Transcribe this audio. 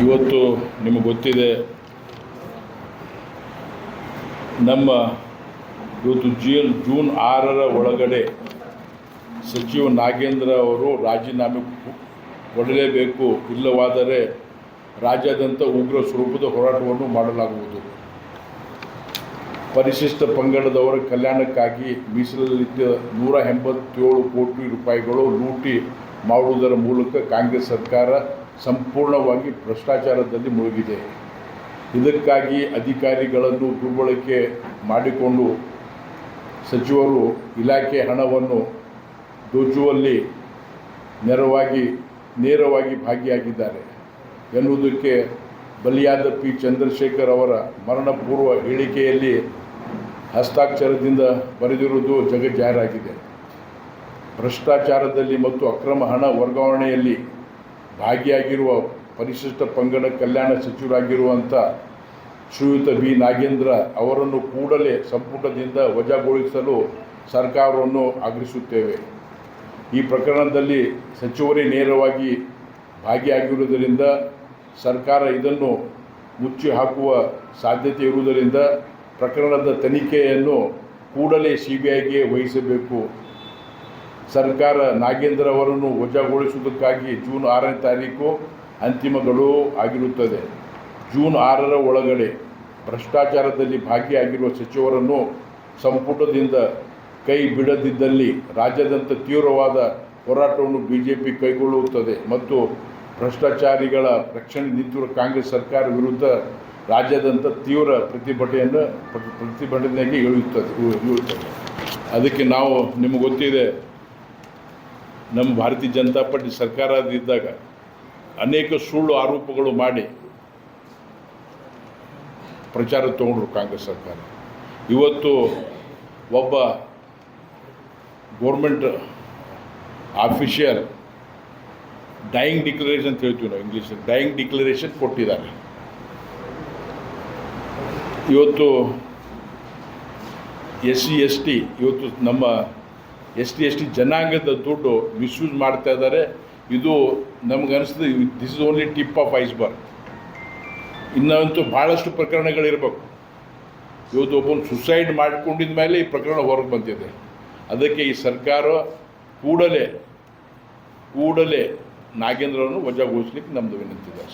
ಇವತ್ತು ನಿಮಗೆ ಗೊತ್ತಿದೆ, ನಮ್ಮ ಇವತ್ತು ಜೂನ್ 6ರ ಒಳಗಡೆ ಸಚಿವ ನಾಗೇಂದ್ರ ಅವರು ರಾಜೀನಾಮೆ ಕೊಡಲೇಬೇಕು, ಇಲ್ಲವಾದರೆ ರಾಜ್ಯಾದ್ಯಂತ ಉಗ್ರ ಸ್ವರೂಪದ ಹೋರಾಟವನ್ನು ಮಾಡಲಾಗುವುದು. ಪರಿಶಿಷ್ಟ ಪಂಗಡದವರ ಕಲ್ಯಾಣಕ್ಕಾಗಿ ಮೀಸಲಿಟ್ಟ 187 ಕೋಟಿ ರೂಪಾಯಿಗಳು ಲೂಟಿ ಮಾಡುವುದರ ಮೂಲಕ ಕಾಂಗ್ರೆಸ್ ಸರ್ಕಾರ ಸಂಪೂರ್ಣವಾಗಿ ಭ್ರಷ್ಟಾಚಾರದಲ್ಲಿ ಮುಳುಗಿದೆ. ಇದಕ್ಕಾಗಿ ಅಧಿಕಾರಿಗಳನ್ನು ದುರ್ಬಳಕೆ ಮಾಡಿಕೊಂಡು ಸಚಿವರು ಇಲಾಖೆ ಹಣವನ್ನು ದೋಚುವಲ್ಲಿ ನೇರವಾಗಿ ಭಾಗಿಯಾಗಿದ್ದಾರೆ ಎನ್ನುವುದಕ್ಕೆ ಬಲಿಯಾದ ಪಿ. ಚಂದ್ರಶೇಖರ್ ಅವರ ಮರಣಪೂರ್ವ ಹೇಳಿಕೆಯಲ್ಲಿ ಹಸ್ತಾಕ್ಷರದಿಂದ ಬರೆದಿರುವುದು ಜಗಜ್ಜಾಹೀರಾಗಿದೆ. ಭ್ರಷ್ಟಾಚಾರದಲ್ಲಿ ಮತ್ತು ಅಕ್ರಮ ಹಣ ವರ್ಗಾವಣೆಯಲ್ಲಿ ಭಾಗಿಯಾಗಿರುವ ಪರಿಶಿಷ್ಟ ಪಂಗಡ ಕಲ್ಯಾಣ ಸಚಿವರಾಗಿರುವಂಥ ಶ್ರೀಯುತ ಬಿ. ನಾಗೇಂದ್ರ ಅವರನ್ನು ಕೂಡಲೇ ಸಂಪುಟದಿಂದ ವಜಾಗೊಳಿಸಲು ಸರ್ಕಾರವನ್ನು ಆಗ್ರಹಿಸುತ್ತೇವೆ. ಈ ಪ್ರಕರಣದಲ್ಲಿ ಸಚಿವರೇ ನೇರವಾಗಿ ಭಾಗಿಯಾಗಿರುವುದರಿಂದ ಸರ್ಕಾರ ಇದನ್ನು ಮುಚ್ಚಿ ಹಾಕುವ ಸಾಧ್ಯತೆ ಇರುವುದರಿಂದ ಪ್ರಕರಣದ ತನಿಖೆಯನ್ನು ಕೂಡಲೇ CBIಗೆ ವಹಿಸಬೇಕು. ಸರ್ಕಾರ ನಾಗೇಂದ್ರ ಅವರನ್ನು ವಜಾಗೊಳಿಸುವುದಕ್ಕಾಗಿ ಜೂನ್ 6ನೇ ತಾರೀಕು ಅಂತಿಮ ಗಡುವು ಆಗಿರುತ್ತದೆ. ಜೂನ್ 6ರ ಒಳಗಡೆ ಭ್ರಷ್ಟಾಚಾರದಲ್ಲಿ ಭಾಗಿಯಾಗಿರುವ ಸಚಿವರನ್ನು ಸಂಪುಟದಿಂದ ಕೈ ಬಿಡದಿದ್ದಲ್ಲಿ ರಾಜ್ಯಾದ್ಯಂತ ತೀವ್ರವಾದ ಹೋರಾಟವನ್ನು BJP ಕೈಗೊಳ್ಳುತ್ತದೆ ಮತ್ತು ಭ್ರಷ್ಟಾಚಾರಿಗಳ ರಕ್ಷಣೆ ನಿಂತಿರುವ ಕಾಂಗ್ರೆಸ್ ಸರ್ಕಾರ ವಿರುದ್ಧ ರಾಜ್ಯಾದ್ಯಂತ ತೀವ್ರ ಪ್ರತಿಭಟನೆಗೆ ಇಳಿಯುತ್ತದೆ. ಅದಕ್ಕೆ ನಾವು ನಿಮಗೆ ಗೊತ್ತಿದೆ, ನಮ್ಮ ಭಾರತೀಯ ಜನತಾ ಪಾರ್ಟಿ ಸರ್ಕಾರದಿದ್ದಾಗ ಅನೇಕ ಸುಳ್ಳು ಆರೋಪಗಳು ಮಾಡಿ ಪ್ರಚಾರ ತಗೊಂಡ್ರು ಕಾಂಗ್ರೆಸ್ ಸರ್ಕಾರ. ಇವತ್ತು ಒಬ್ಬ ಗೌರ್ಮೆಂಟ್ ಆಫೀಷಿಯಲ್ ಡೈಯಿಂಗ್ ಡಿಕ್ಲರೇಷನ್ ಅಂತ ಹೇಳ್ತೀವಿ ನಾವು ಇಂಗ್ಲೀಷಲ್ಲಿ, ಡೈಯಿಂಗ್ ಡಿಕ್ಲರೇಷನ್ ಕೊಟ್ಟಿದ್ದಾರೆ. ಇವತ್ತು SC/ST ಇವತ್ತು ನಮ್ಮ ST ಜನಾಂಗದ ದುಡ್ಡು ಮಿಸ್ಯೂಸ್ ಮಾಡ್ತಾ ಇದ್ದಾರೆ. ಇದು ನಮ್ಗೆ ಅನಿಸ್ತದೆ this is only tip of iceberg. ಇನ್ನಂತೂ ಭಾಳಷ್ಟು ಪ್ರಕರಣಗಳಿರಬೇಕು. ಇವತ್ತು ಒಬ್ಬನು ಸುಸೈಡ್ ಮಾಡಿಕೊಂಡಿದ ಮೇಲೆ ಈ ಪ್ರಕರಣ ಹೊರಗೆ ಬಂದಿದೆ. ಅದಕ್ಕೆ ಈ ಸರ್ಕಾರ ಕೂಡಲೇ ನಾಗೇಂದ್ರವನ್ನು ವಜಾಗೊಳಿಸ್ಲಿಕ್ಕೆ ನಮ್ಮದು ವಿನಂತಿ ಇದೆ.